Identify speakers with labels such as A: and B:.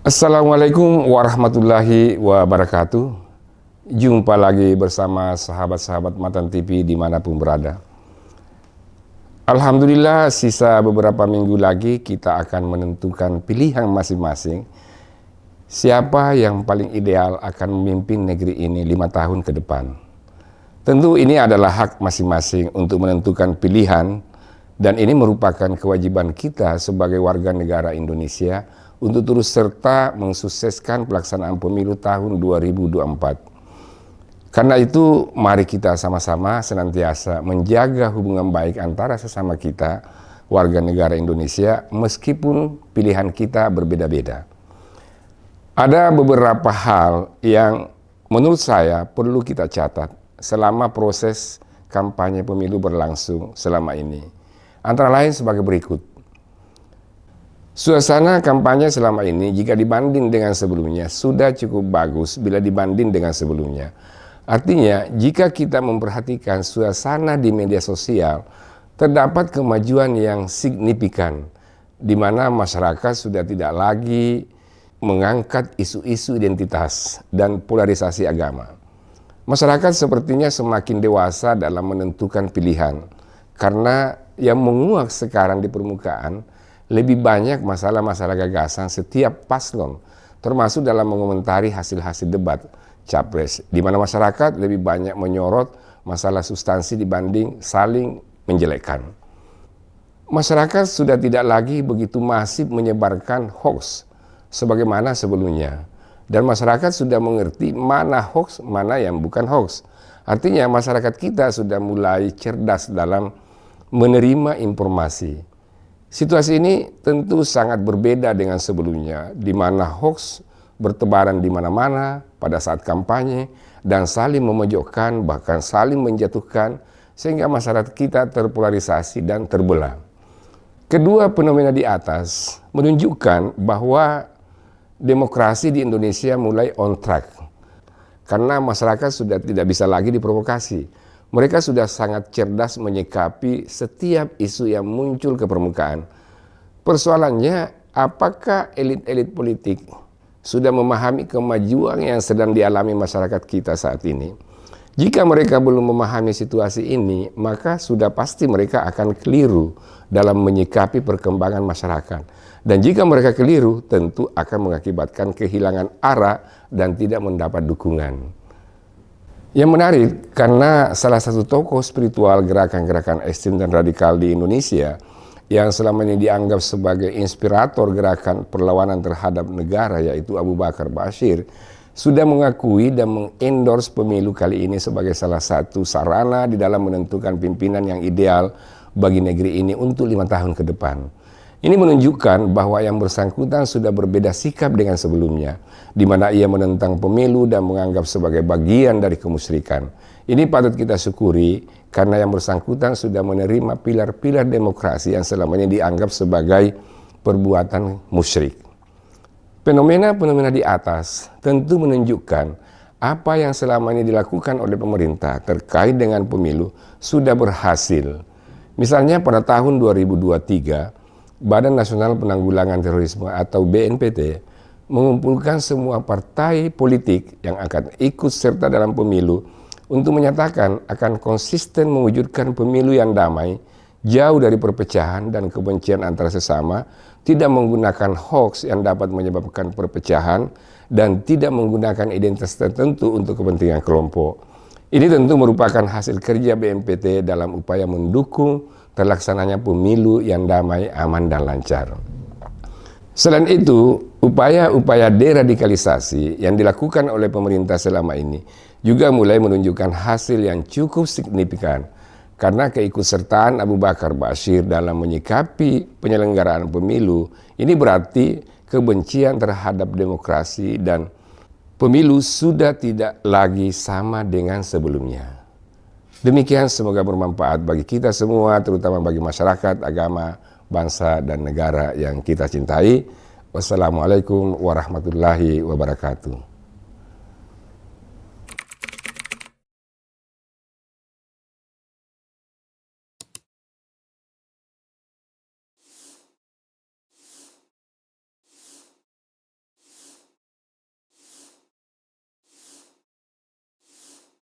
A: Assalamualaikum warahmatullahi wabarakatuh. Jumpa lagi bersama sahabat-sahabat Matan TV dimanapun berada. Alhamdulillah, sisa beberapa minggu lagi kita akan menentukan pilihan masing-masing siapa yang paling ideal akan memimpin negeri ini 5 tahun ke depan. Tentu ini adalah hak masing-masing untuk menentukan pilihan, dan ini merupakan kewajiban kita sebagai warga negara Indonesia untuk terus serta mensukseskan pelaksanaan pemilu tahun 2024. Karena itu, mari kita sama-sama senantiasa menjaga hubungan baik antara sesama kita, warga negara Indonesia, meskipun pilihan kita berbeda-beda. Ada beberapa hal yang menurut saya perlu kita catat selama proses kampanye pemilu berlangsung selama ini. Antara lain sebagai berikut. Suasana kampanye selama ini jika dibanding dengan sebelumnya sudah cukup bagus bila dibanding dengan sebelumnya. Artinya, jika kita memperhatikan suasana di media sosial, terdapat kemajuan yang signifikan, di mana masyarakat sudah tidak lagi mengangkat isu-isu identitas dan polarisasi agama. Masyarakat sepertinya semakin dewasa dalam menentukan pilihan, karena yang menguak sekarang di permukaan lebih banyak masalah-masalah gagasan setiap paslon, termasuk dalam mengomentari hasil-hasil debat Capres, di mana masyarakat lebih banyak menyorot masalah substansi dibanding saling menjelekkan. Masyarakat sudah tidak lagi begitu masif menyebarkan hoax sebagaimana sebelumnya, dan masyarakat sudah mengerti mana hoax, mana yang bukan hoax. Artinya masyarakat kita sudah mulai cerdas dalam menerima informasi. Situasi ini tentu sangat berbeda dengan sebelumnya, di mana hoax bertebaran di mana-mana pada saat kampanye dan saling memojokkan, bahkan saling menjatuhkan, sehingga masyarakat kita terpolarisasi dan terbelah. Kedua fenomena di atas menunjukkan bahwa demokrasi di Indonesia mulai on track, karena masyarakat sudah tidak bisa lagi diprovokasi. Mereka sudah sangat cerdas menyikapi setiap isu yang muncul ke permukaan. Persoalannya, apakah elit-elit politik sudah memahami kemajuan yang sedang dialami masyarakat kita saat ini? Jika mereka belum memahami situasi ini, maka sudah pasti mereka akan keliru dalam menyikapi perkembangan masyarakat. Dan jika mereka keliru, tentu akan mengakibatkan kehilangan arah dan tidak mendapat dukungan. Yang menarik, karena salah satu tokoh spiritual gerakan-gerakan ekstrem dan radikal di Indonesia yang selama ini dianggap sebagai inspirator gerakan perlawanan terhadap negara, yaitu Abu Bakar Bashir, sudah mengakui dan mengendorse pemilu kali ini sebagai salah satu sarana di dalam menentukan pimpinan yang ideal bagi negeri ini untuk 5 tahun ke depan. Ini menunjukkan bahwa yang bersangkutan sudah berbeda sikap dengan sebelumnya, di mana ia menentang pemilu dan menganggap sebagai bagian dari kemusyrikan. Ini patut kita syukuri, karena yang bersangkutan sudah menerima pilar-pilar demokrasi yang selama ini dianggap sebagai perbuatan musyrik. Fenomena-fenomena di atas tentu menunjukkan apa yang selama ini dilakukan oleh pemerintah terkait dengan pemilu sudah berhasil. Misalnya pada tahun 2023, Badan Nasional Penanggulangan Terorisme atau BNPT mengumpulkan semua partai politik yang akan ikut serta dalam pemilu untuk menyatakan akan konsisten mewujudkan pemilu yang damai, jauh dari perpecahan dan kebencian antara sesama, tidak menggunakan hoax yang dapat menyebabkan perpecahan, dan tidak menggunakan identitas tertentu untuk kepentingan kelompok. Ini tentu merupakan hasil kerja BNPT dalam upaya mendukung terlaksananya pemilu yang damai, aman, dan lancar. Selain itu, upaya-upaya deradikalisasi yang dilakukan oleh pemerintah selama ini juga mulai menunjukkan hasil yang cukup signifikan, karena keikutsertaan Abu Bakar Bashir dalam menyikapi penyelenggaraan pemilu ini berarti kebencian terhadap demokrasi dan pemilu sudah tidak lagi sama dengan sebelumnya. Demikian, semoga bermanfaat bagi kita semua, terutama bagi masyarakat, agama, bangsa, dan negara yang kita cintai. Wassalamualaikum warahmatullahi wabarakatuh.